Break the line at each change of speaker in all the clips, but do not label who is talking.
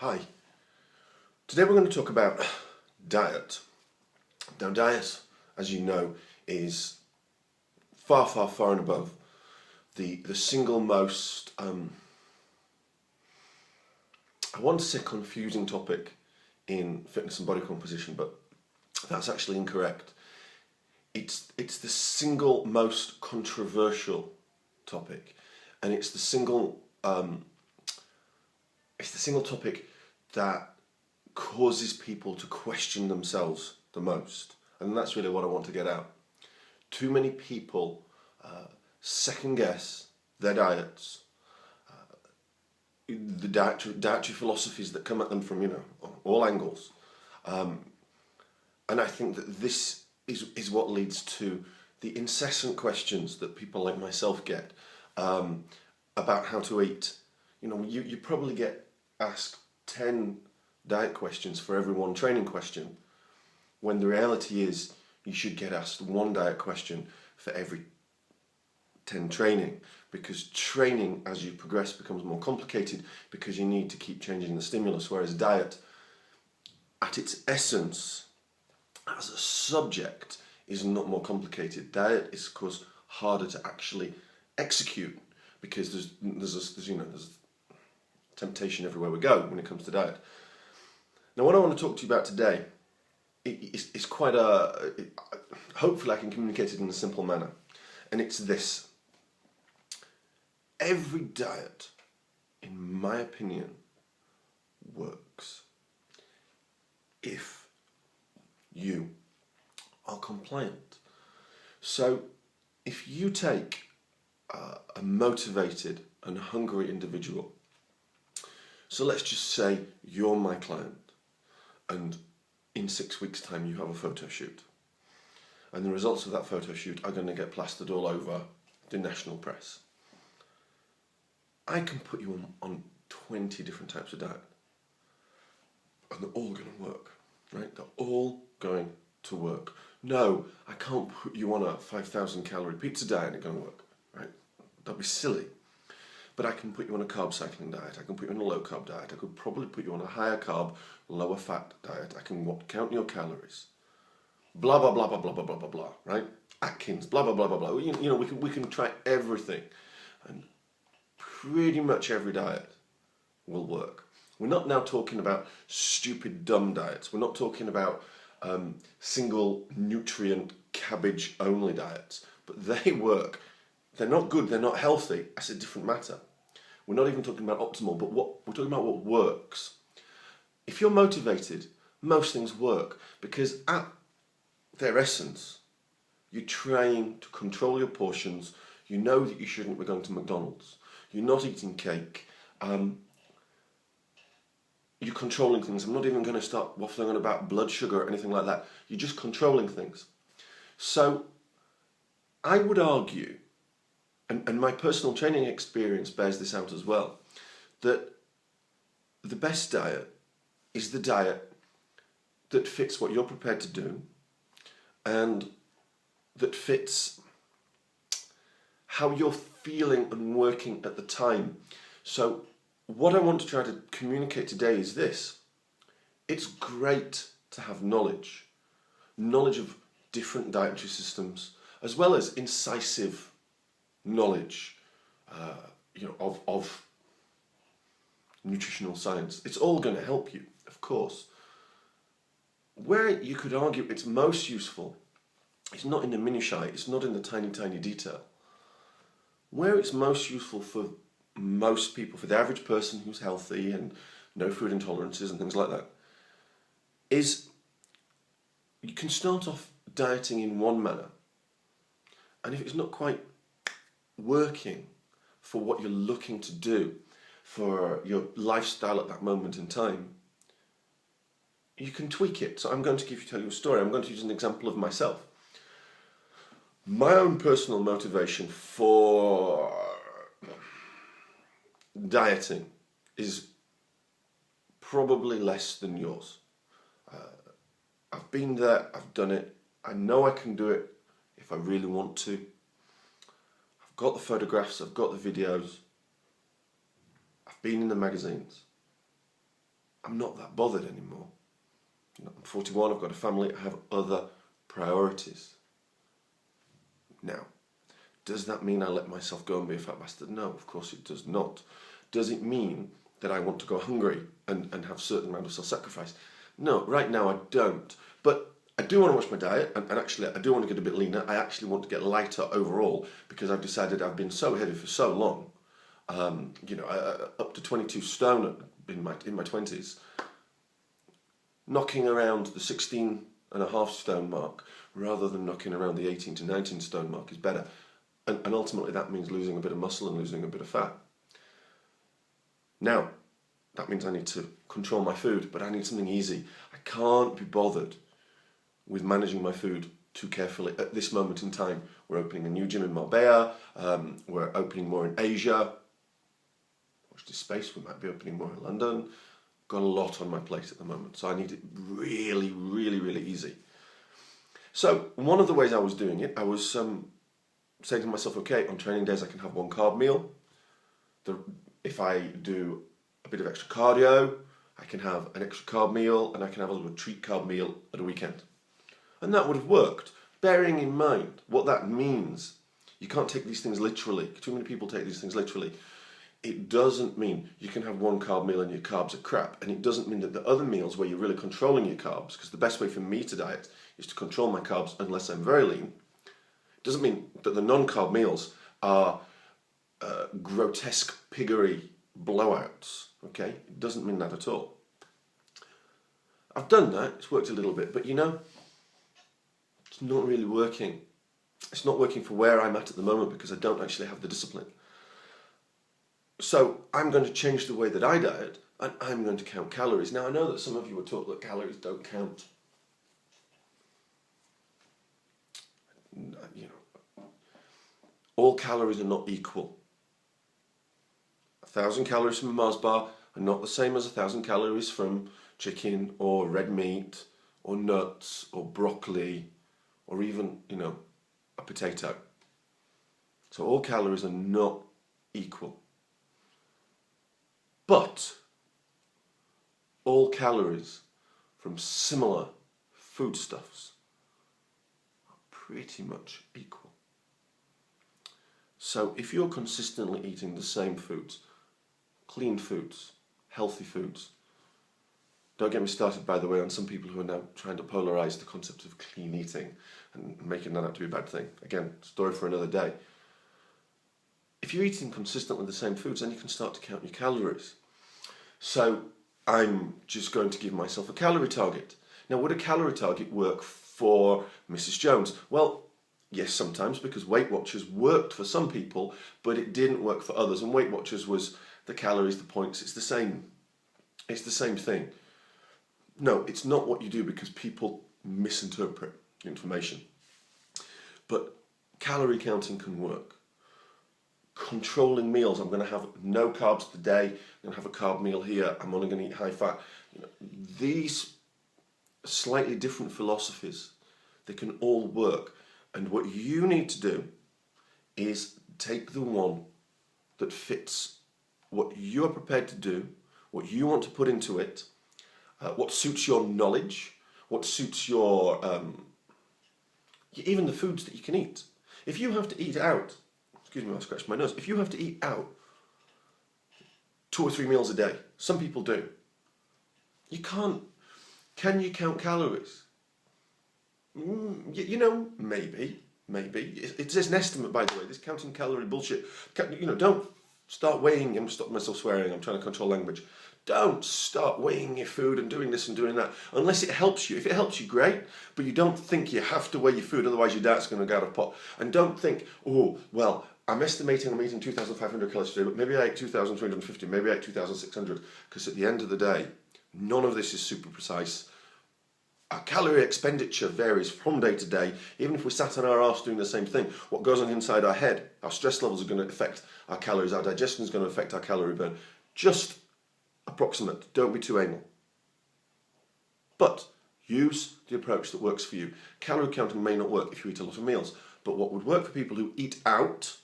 Hi. Today we're going to talk about diet. Now diet, as you know, is far, far, far and above the single most, I want to say confusing topic in fitness and body composition, but that's actually incorrect. It's the single most controversial topic, and it's the single topic that causes people to question themselves the most, and that's really what I want to get out. Too many people second guess their diets, the dietary philosophies that come at them from all angles, and I think that this is what leads to the incessant questions that people like myself get about how to eat. You probably get asked 10 diet questions for every one training question, when the reality is you should get asked one diet question for every 10 training, because training as you progress becomes more complicated because you need to keep changing the stimulus, whereas diet at its essence as a subject is not more complicated. Diet is of course harder to actually execute because there's temptation everywhere we go when it comes to diet. Now, what I want to talk to you about today is quite hopefully I can communicate it in a simple manner, and it's this. Every diet, in my opinion, works if you are compliant. So if you take a motivated and hungry individual, so let's just say you're my client, and in 6 weeks' time you have a photo shoot, and the results of that photo shoot are going to get plastered all over the national press. I can put you on 20 different types of diet, and they're all going to work, right? They're all going to work. No, I can't put you on a 5,000 calorie pizza diet and it's going to work, right? That'd be silly. But I can put you on a carb cycling diet, I can put you on a low carb diet, I could probably put you on a higher carb, lower fat diet, I can count your calories. Blah, blah, blah, blah, blah, blah, blah, blah, blah, right? Atkins, blah, blah, blah, blah, blah. We can try everything. And pretty much every diet will work. We're not now talking about stupid, dumb diets. We're not talking about single nutrient cabbage only diets, but they work. They're not good, they're not healthy. That's a different matter. We're not even talking about optimal, but we're talking about what works. If you're motivated, most things work, because at their essence, you're trying to control your portions. You know that you shouldn't be going to McDonald's. You're not eating cake. You're controlling things. I'm not even going to start waffling on about blood sugar or anything like that. You're just controlling things. So I would argue, and my personal training experience bears this out as well, that the best diet is the diet that fits what you're prepared to do and that fits how you're feeling and working at the time. So what I want to try to communicate today is this. It's great to have knowledge of different dietary systems, as well as incisive knowledge of nutritional science. It's all going to help you, of course. Where you could argue it's most useful, it's not in the minutiae, it's not in the tiny, tiny detail. Where it's most useful for most people, for the average person who's healthy and no food intolerances and things like that, is you can start off dieting in one manner, and if it's not quite working for what you're looking to do, for your lifestyle at that moment in time, you can tweak it. So I'm going to tell you a story. I'm going to use an example of myself. My own personal motivation for dieting is probably less than yours. I've been there, I've done it, I know I can do it if I really want to. I've got the photographs, I've got the videos, I've been in the magazines. I'm not that bothered anymore. I'm 41, I've got a family, I have other priorities. Now, does that mean I let myself go and be a fat bastard? No, of course it does not. Does it mean that I want to go hungry and have a certain amount of self-sacrifice? No, right now I don't. But I do want to watch my diet, and actually I do want to get a bit leaner. I actually want to get lighter overall, because I've decided I've been so heavy for so long. Up to 22 stone in my 20s. Knocking around the 16.5 stone mark rather than knocking around the 18 to 19 stone mark is better. And ultimately that means losing a bit of muscle and losing a bit of fat. Now, that means I need to control my food, but I need something easy. I can't be bothered with managing my food too carefully. At this moment in time, we're opening a new gym in Marbella, we're opening more in Asia. Watch this space, we might be opening more in London. Got a lot on my plate at the moment, so I need it really, really, really easy. So one of the ways I was doing it, I was saying to myself, okay, on training days I can have one carb meal. If I do a bit of extra cardio, I can have an extra carb meal, and I can have a little treat carb meal at a weekend. And that would have worked, bearing in mind what that means. You can't take these things literally. Too many people take these things literally. It doesn't mean you can have one carb meal and your carbs are crap. And it doesn't mean that the other meals where you're really controlling your carbs, because the best way for me to diet is to control my carbs unless I'm very lean. It doesn't mean that the non-carb meals are grotesque piggery blowouts. Okay? It doesn't mean that at all. I've done that. It's worked a little bit. But it's not really working. It's not working for where I'm at the moment because I don't actually have the discipline. So I'm going to change the way that I diet, and I'm going to count calories. Now, I know that some of you were taught that calories don't count. All calories are not equal. 1,000 calories from a Mars bar are not the same as 1,000 calories from chicken or red meat or nuts or broccoli or even, a potato. So all calories are not equal. But all calories from similar foodstuffs are pretty much equal. So if you're consistently eating the same foods, clean foods, healthy foods, don't get me started, by the way, on some people who are now trying to polarize the concept of clean eating and making that out to be a bad thing. Again, story for another day. If you're eating consistently the same foods, then you can start to count your calories. So I'm just going to give myself a calorie target. Now, would a calorie target work for Mrs. Jones? Well, yes, sometimes, because Weight Watchers worked for some people, but it didn't work for others. And Weight Watchers was the calories, the points, it's the same. It's the same thing. No, it's not what you do because people misinterpret information. But calorie counting can work. Controlling meals. I'm going to have no carbs today. I'm going to have a carb meal here. I'm only going to eat high fat. These slightly different philosophies, they can all work. And what you need to do is take the one that fits what you are prepared to do, what you want to put into it, what suits your knowledge, what suits your, even the foods that you can eat. If you have to eat out, excuse me, I scratched my nose. If you have to eat out 2 or 3 meals a day, some people do. You can't. Can you count calories? Maybe. It's an estimate, by the way. This counting calorie bullshit. Don't start weighing. I'm stopping myself swearing. I'm trying to control language. Don't start weighing your food and doing this and doing that unless it helps you. If it helps you, great. But you don't think you have to weigh your food, otherwise your diet's going to go out of pot. And don't think, I'm estimating I'm eating 2,500 calories today, but maybe I ate 2,350, maybe I ate 2,600. Because at the end of the day, none of this is super precise. Our calorie expenditure varies from day to day. Even if we sat on our arse doing the same thing, what goes on inside our head, our stress levels are going to affect our calories, our digestion is going to affect our calorie burn. Just approximate, don't be too anal. But use the approach that works for you. Calorie counting may not work if you eat a lot of meals, but what would work for people who eat out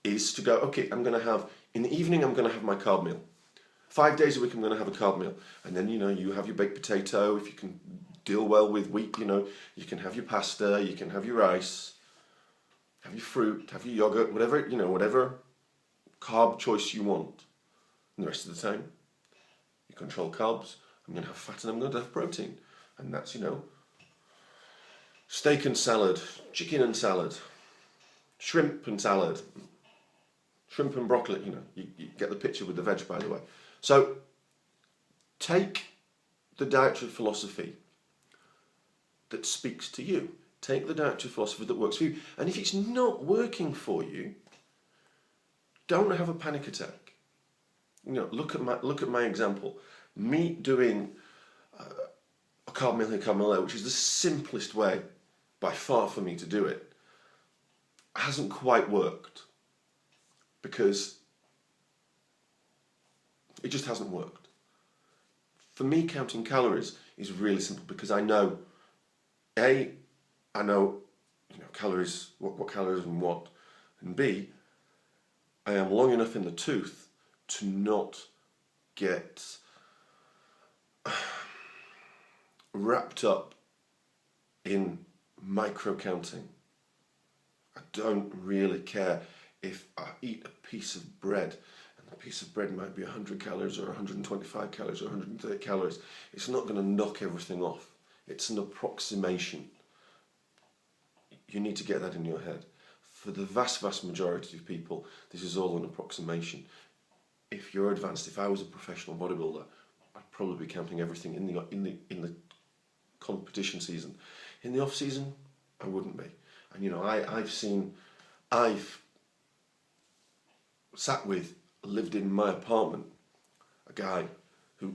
is to go, okay, in the evening I'm going to have my carb meal. 5 days a week I'm going to have a carb meal. And then, you have your baked potato. If you can deal well with wheat, you can have your pasta, you can have your rice, have your fruit, have your yogurt, whatever carb choice you want. And the rest of the time, you control carbs. I'm going to have fat and I'm going to have protein. And that's, steak and salad, chicken and salad, shrimp and salad, shrimp and broccoli, you get the picture with the veg, by the way. So take the dietary philosophy that speaks to you. Take the dietary philosophy that works for you. And if it's not working for you, don't have a panic attack. Look at my example. Me doing a carb meal here, carb meal there, which is the simplest way by far for me to do it, hasn't quite worked because it just hasn't worked. For me, counting calories is really simple because I know calories, what calories and what, and B, I am long enough in the tooth to not get wrapped up in micro counting. I don't really care if I eat a piece of bread and the piece of bread might be 100 calories or 125 calories or 130 calories. It's not going to knock everything off. It's an approximation. You need to get that in your head. For the vast majority of people, this is all an approximation. If you're advanced, if I was a professional bodybuilder, I'd probably be counting everything in the competition season. In the off season, I wouldn't be. And I've sat with, lived in my apartment, a guy who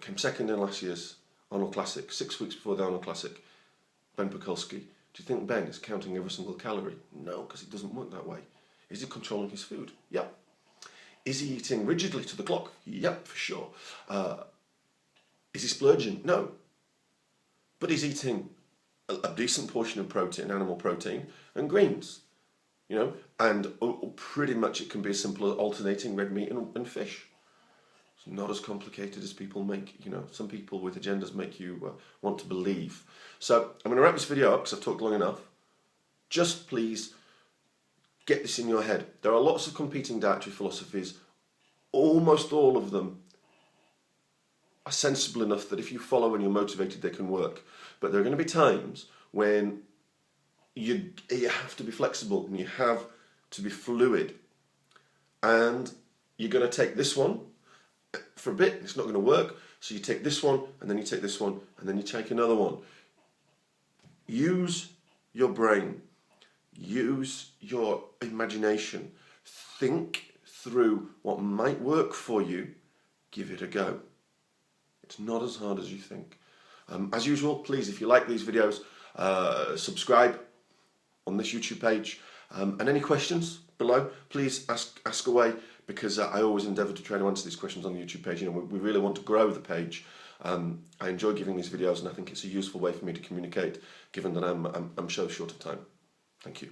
came second in last year's Arnold Classic, 6 weeks before the Arnold Classic, Ben Pekulski. Do you think Ben is counting every single calorie? No, because it doesn't work that way. Is he controlling his food? Yep. Is he eating rigidly to the clock? Yep, for sure. Is he splurging? No. But he's eating a decent portion of protein, animal protein, and greens. And pretty much it can be as simple as alternating red meat and fish. It's not as complicated as people make. Some people with agendas make you want to believe. So I'm going to wrap this video up because I've talked long enough. Just please get this in your head. There are lots of competing dietary philosophies. Almost all of them are sensible enough that if you follow and you're motivated, they can work. But there are going to be times when you have to be flexible and you have to be fluid. And you're going to take this one for a bit, it's not going to work. So you take this one, and then you take this one, and then you take another one. Use your brain. Use your imagination. Think through what might work for you. Give it a go. It's not as hard as you think. As usual, please, if you like these videos, subscribe on this YouTube page. And any questions below, please ask away, because I always endeavour to try to answer these questions on the YouTube page. We really want to grow the page. I enjoy giving these videos, and I think it's a useful way for me to communicate, given that I'm so short of time. Thank you.